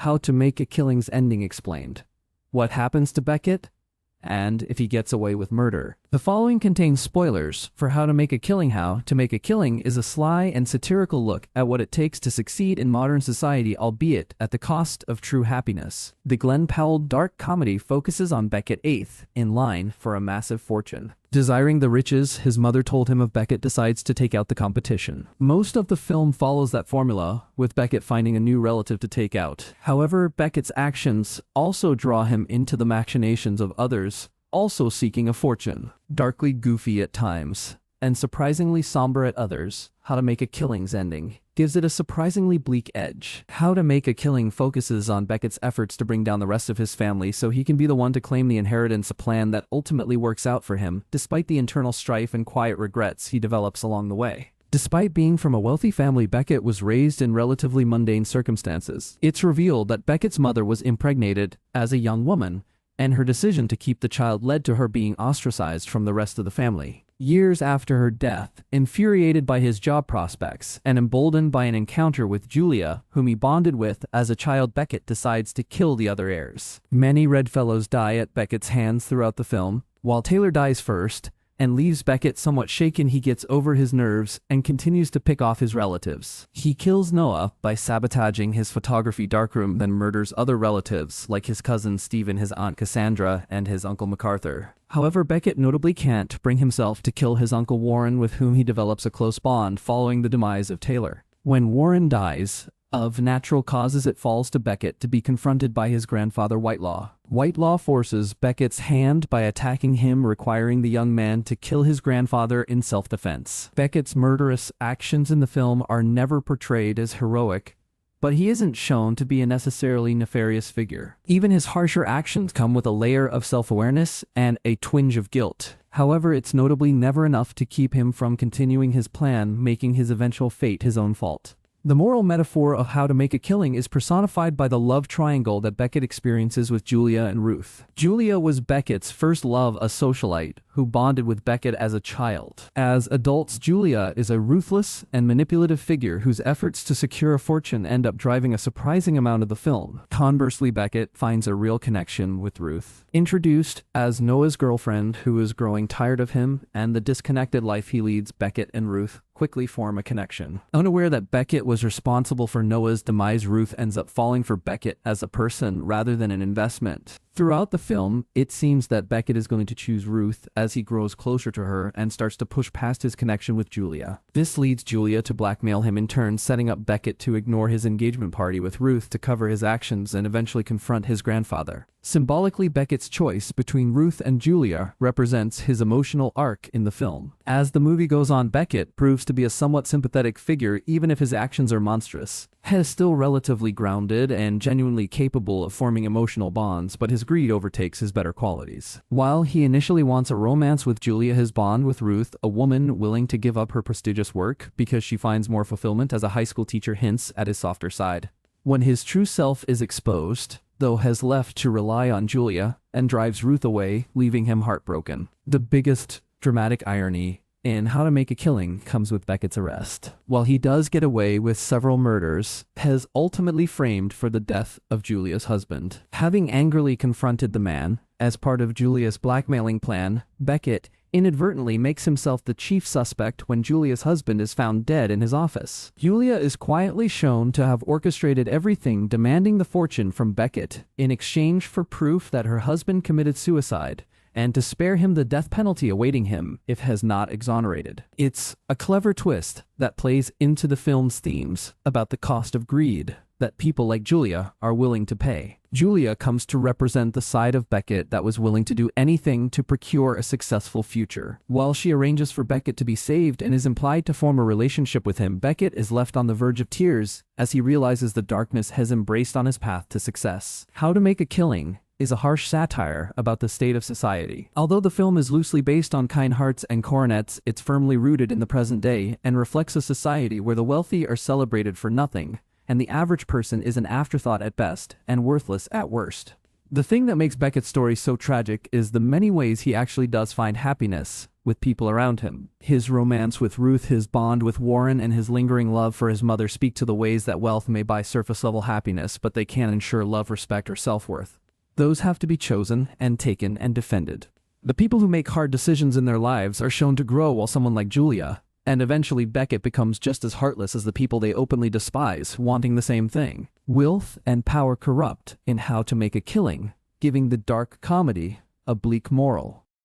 How to Make a Killing's ending explained. What happens to Becket? And if he gets away with murder. The following contains spoilers for How to Make a Killing. How to Make a Killing is a sly and satirical look at what it takes to succeed in modern society, albeit at the cost of true happiness. The Glenn Powell dark comedy focuses on Becket, eighth in line for a massive fortune. Desiring the riches his mother told him of, Becket decides to take out the competition. Most of the film follows that formula, with Becket finding a new relative to take out. However, Becket's actions also draw him into the machinations of others, also seeking a fortune. Darkly goofy at times, and surprisingly somber at others, How to Make a Killing's ending gives it a surprisingly bleak edge. How to Make a Killing focuses on Becket's efforts to bring down the rest of his family so he can be the one to claim the inheritance, a plan that ultimately works out for him, despite the internal strife and quiet regrets he develops along the way. Despite being from a wealthy family, Becket was raised in relatively mundane circumstances. It's revealed that Becket's mother was impregnated as a young woman, and her decision to keep the child led to her being ostracized from the rest of the family. Years after her death, infuriated by his job prospects and emboldened by an encounter with Julia, whom he bonded with as a child, Becket decides to kill the other heirs. Many Redfellows die at Becket's hands throughout the film. While Taylor dies first and leaves Becket somewhat shaken, he gets over his nerves and continues to pick off his relatives. He kills Noah by sabotaging his photography darkroom, then murders other relatives like his cousin Stephen, his aunt Cassandra, and his uncle MacArthur. However, Becket notably can't bring himself to kill his uncle Warren, with whom he develops a close bond following the demise of Taylor. When Warren dies of natural causes, it falls to Becket to be confronted by his grandfather Whitelaw. Whitelaw forces Becket's hand by attacking him, requiring the young man to kill his grandfather in self-defense. Becket's murderous actions in the film are never portrayed as heroic, but he isn't shown to be a necessarily nefarious figure. Even his harsher actions come with a layer of self-awareness and a twinge of guilt. However, it's notably never enough to keep him from continuing his plan, making his eventual fate his own fault. The moral metaphor of How to Make a Killing is personified by the love triangle that Becket experiences with Julia and Ruth. Julia was Becket's first love, a socialite who bonded with Becket as a child. As adults, Julia is a ruthless and manipulative figure whose efforts to secure a fortune end up driving a surprising amount of the film. Conversely, Becket finds a real connection with Ruth. Introduced as Noah's girlfriend who is growing tired of him and the disconnected life he leads, Becket and Ruth quickly form a connection. Unaware that Becket was responsible for Noah's demise, Ruth ends up falling for Becket as a person rather than an investment. Throughout the film, it seems that Becket is going to choose Ruth as he grows closer to her and starts to push past his connection with Julia. This leads Julia to blackmail him, in turn setting up Becket to ignore his engagement party with Ruth to cover his actions and eventually confront his grandfather. Symbolically, Becket's choice between Ruth and Julia represents his emotional arc in the film. As the movie goes on, Becket proves to be a somewhat sympathetic figure, even if his actions are monstrous. He is still relatively grounded and genuinely capable of forming emotional bonds, but his greed overtakes his better qualities. While he initially wants a romance with Julia, his bond with Ruth, a woman willing to give up her prestigious work because she finds more fulfillment as a high school teacher, hints at his softer side. When his true self is exposed, though, has left to rely on Julia and drives Ruth away, leaving him heartbroken. The biggest dramatic irony in How to Make a Killing comes with Becket's arrest. While he does get away with several murders, Pez ultimately framed for the death of Julia's husband. Having angrily confronted the man as part of Julia's blackmailing plan, Becket inadvertently makes himself the chief suspect when Julia's husband is found dead in his office. Julia is quietly shown to have orchestrated everything, demanding the fortune from Becket in exchange for proof that her husband committed suicide, and to spare him the death penalty awaiting him if has not exonerated. It's a clever twist that plays into the film's themes about the cost of greed that people like Julia are willing to pay. Julia comes to represent the side of Becket that was willing to do anything to procure a successful future. While she arranges for Becket to be saved and is implied to form a relationship with him, Becket is left on the verge of tears as he realizes the darkness has embraced on his path to success. How to Make a Killing is a harsh satire about the state of society. Although the film is loosely based on kind hearts and coronets, it's firmly rooted in the present day and reflects a society where the wealthy are celebrated for nothing, and the average person is an afterthought at best and worthless at worst. The thing that makes Becket's story so tragic is the many ways he actually does find happiness, with people around him. His romance with Ruth, his bond with Warren, and his lingering love for his mother speak to the ways that wealth may buy surface-level happiness, but they can't ensure love, respect, or self-worth. Those have to be chosen and taken and defended. The people who make hard decisions in their lives are shown to grow, while someone like Julia, and eventually Becket, becomes just as heartless as the people they openly despise, wanting the same thing. Wealth and power corrupt in How to Make a Killing, giving the dark comedy a bleak moral.